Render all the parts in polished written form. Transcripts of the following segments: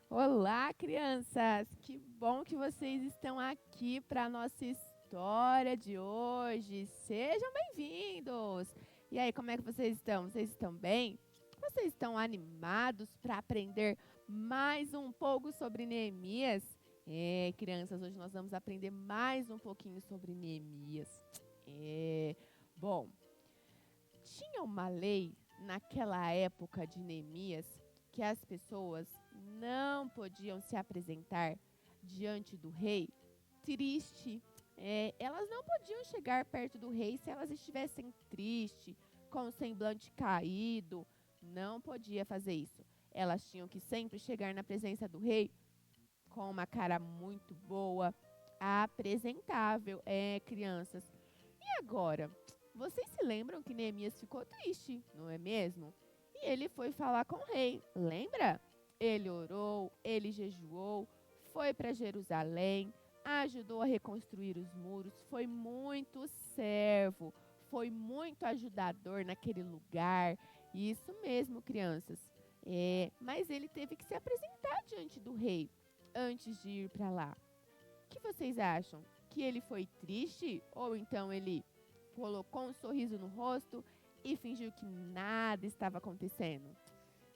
Olá, crianças! Que bom que vocês estão aqui para a nossa história de hoje. Sejam bem-vindos! E aí, como é que vocês estão? Vocês estão bem? Vocês estão animados para aprender mais um pouco sobre Neemias? Crianças, hoje nós vamos aprender mais um pouquinho sobre Neemias. Bom, tinha uma lei naquela época de Neemias que as pessoas não podiam se apresentar diante do rei triste. Elas não podiam chegar perto do rei se elas estivessem tristes, com o semblante caído. Não podia fazer isso. Elas tinham que sempre chegar na presença do rei com uma cara muito boa, apresentável. Crianças. E agora? Vocês se lembram que Neemias ficou triste, não é mesmo? E ele foi falar com o rei, lembra? Ele orou, ele jejuou, foi para Jerusalém, ajudou a reconstruir os muros, foi muito servo, foi muito ajudador naquele lugar. Isso mesmo, crianças. Mas ele teve que se apresentar diante do rei antes de ir para lá. O que vocês acham? Que ele foi triste? Ou então ele colocou um sorriso no rosto e fingiu que nada estava acontecendo?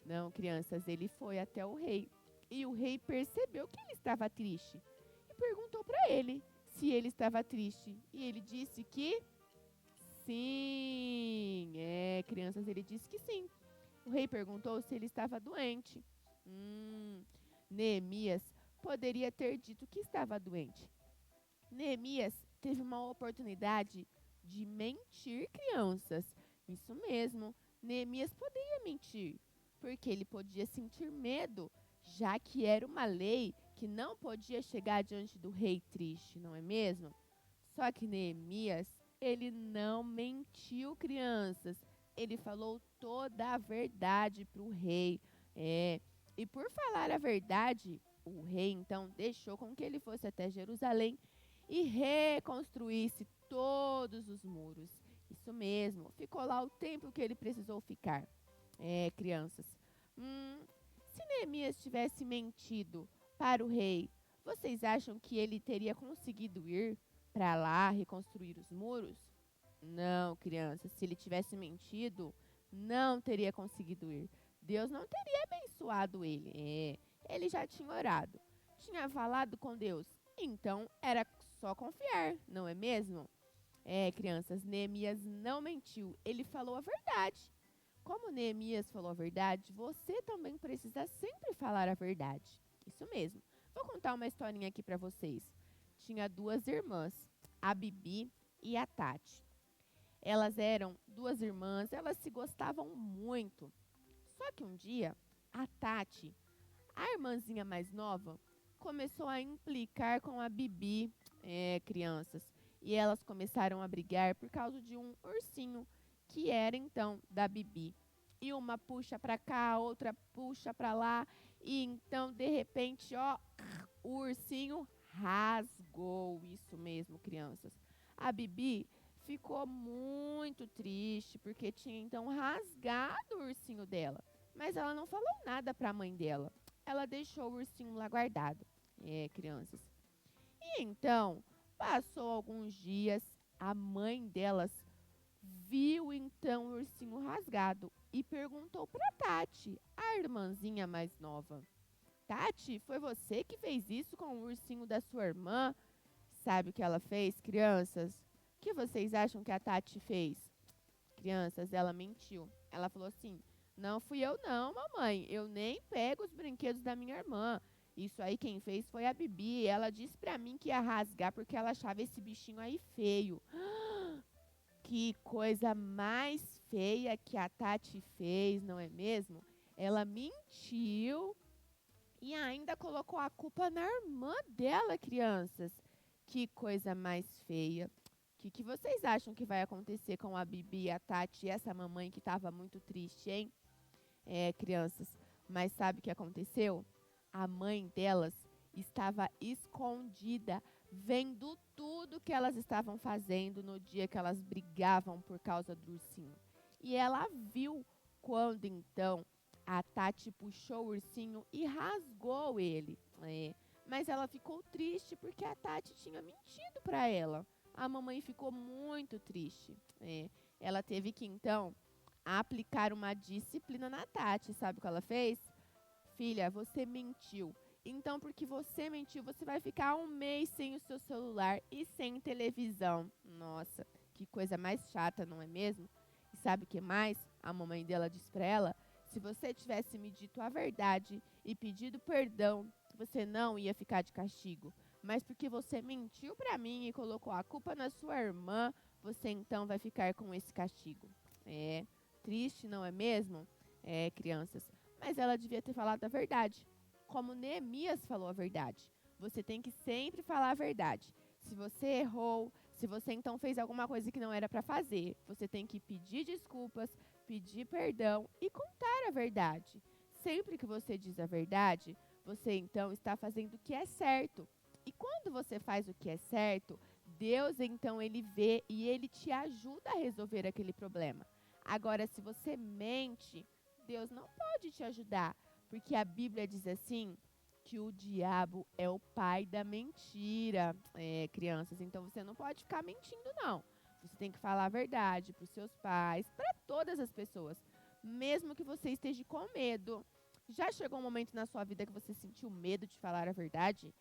Não, crianças, ele foi até o rei. E o rei percebeu que ele estava triste e perguntou para ele se ele estava triste. E ele disse que sim. Crianças, ele disse que sim. O rei perguntou se ele estava doente. Neemias poderia ter dito que estava doente. Neemias teve uma oportunidade de mentir, crianças. Isso mesmo, Neemias poderia mentir, porque ele podia sentir medo, já que era uma lei que não podia chegar diante do rei triste, não é mesmo? Só que Neemias, ele não mentiu, crianças. Ele falou toda a verdade para o rei. E por falar a verdade, o rei então deixou com que ele fosse até Jerusalém e reconstruísse todos os muros. Isso mesmo, ficou lá o tempo que ele precisou ficar. Crianças. Se Neemias tivesse mentido para o rei, vocês acham que ele teria conseguido ir para lá reconstruir os muros? Não, crianças, se ele tivesse mentido, não teria conseguido ir. Deus não teria abençoado ele. Ele já tinha orado, tinha falado com Deus, então era só confiar, não é mesmo? Crianças, Neemias não mentiu, ele falou a verdade. Como Neemias falou a verdade, você também precisa sempre falar a verdade. Isso mesmo. Vou contar uma historinha aqui para vocês. Tinha duas irmãs, a Bibi e a Tati. Elas eram duas irmãs, elas se gostavam muito. Só que um dia, a Tati, a irmãzinha mais nova, começou a implicar com a Bibi, crianças. E elas começaram a brigar por causa de um ursinho, que era então da Bibi. E uma puxa para cá, a outra puxa para lá. E então, de repente, ó, o ursinho rasgou. Isso mesmo, crianças. A Bibi ficou muito triste porque tinha então rasgado o ursinho dela. Mas ela não falou nada para a mãe dela. Ela deixou o ursinho lá guardado. Crianças. E então, passou alguns dias, a mãe delas viu então o ursinho rasgado e perguntou para Tati, a irmãzinha mais nova. Tati, foi você que fez isso com o ursinho da sua irmã? Sabe o que ela fez, crianças? O que vocês acham que a Tati fez? Crianças, ela mentiu. Ela falou assim: não fui eu não, mamãe. Eu nem pego os brinquedos da minha irmã. Isso aí quem fez foi a Bibi. Ela disse pra mim que ia rasgar porque ela achava esse bichinho aí feio. Que coisa mais feia que a Tati fez, não é mesmo? Ela mentiu e ainda colocou a culpa na irmã dela, crianças. Que coisa mais feia. O que vocês acham que vai acontecer com a Bibi, a Tati e essa mamãe que estava muito triste, hein? Crianças. Mas sabe o que aconteceu? A mãe delas estava escondida, vendo tudo que elas estavam fazendo no dia que elas brigavam por causa do ursinho. E ela viu quando então a Tati puxou o ursinho e rasgou ele. Mas ela ficou triste porque a Tati tinha mentido para ela. A mamãe ficou muito triste. Ela teve que, então, aplicar uma disciplina na Tati. Sabe o que ela fez? Filha, você mentiu. Então, porque você mentiu, você vai ficar um mês sem o seu celular e sem televisão. Nossa, que coisa mais chata, não é mesmo? E sabe o que mais? A mamãe dela disse para ela: se você tivesse me dito a verdade e pedido perdão, você não ia ficar de castigo. Mas porque você mentiu para mim e colocou a culpa na sua irmã, você então vai ficar com esse castigo. Triste, não é mesmo? Crianças. Mas ela devia ter falado a verdade. Como Neemias falou a verdade. Você tem que sempre falar a verdade. Se você errou, se você então fez alguma coisa que não era para fazer, você tem que pedir desculpas, pedir perdão e contar a verdade. Sempre que você diz a verdade, você então está fazendo o que é certo. E quando você faz o que é certo, Deus então ele vê e ele te ajuda a resolver aquele problema. Agora, se você mente, Deus não pode te ajudar, porque a Bíblia diz assim, que o diabo é o pai da mentira, crianças. Então, você não pode ficar mentindo, não. Você tem que falar a verdade para os seus pais, para todas as pessoas, mesmo que você esteja com medo. Já chegou um momento na sua vida que você sentiu medo de falar a verdade?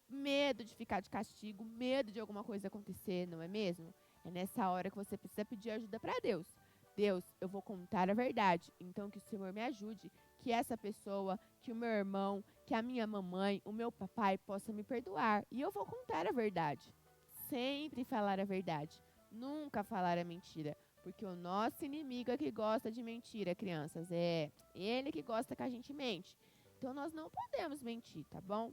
Medo de ficar de castigo, medo de alguma coisa acontecer, não é mesmo? É nessa hora que você precisa pedir ajuda para Deus. Deus, eu vou contar a verdade, então que o Senhor me ajude, que essa pessoa, que o meu irmão, que a minha mamãe, o meu papai possa me perdoar. E eu vou contar a verdade. Sempre falar a verdade, nunca falar a mentira, porque o nosso inimigo é que gosta de mentira, crianças. É ele que gosta que a gente mente. Então nós não podemos mentir, tá bom?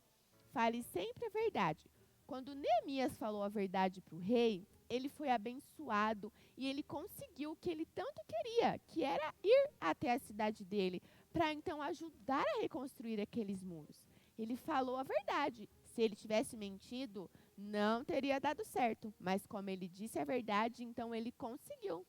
Fale sempre a verdade. Quando Neemias falou a verdade para o rei, ele foi abençoado e ele conseguiu o que ele tanto queria, que era ir até a cidade dele, para então ajudar a reconstruir aqueles muros. Ele falou a verdade. Se ele tivesse mentido, não teria dado certo. Mas como ele disse a verdade, então ele conseguiu.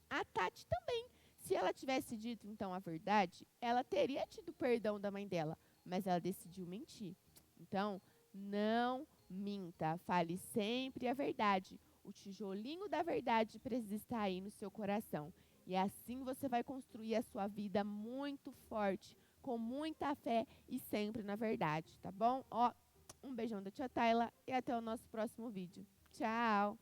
A Tati também. Se ela tivesse dito então a verdade, ela teria tido perdão da mãe dela. Mas ela decidiu mentir. Então, não minta. Fale sempre a verdade. O tijolinho da verdade precisa estar aí no seu coração. E assim você vai construir a sua vida muito forte, com muita fé e sempre na verdade, tá bom? Um beijão da tia Tayla e até o nosso próximo vídeo. Tchau!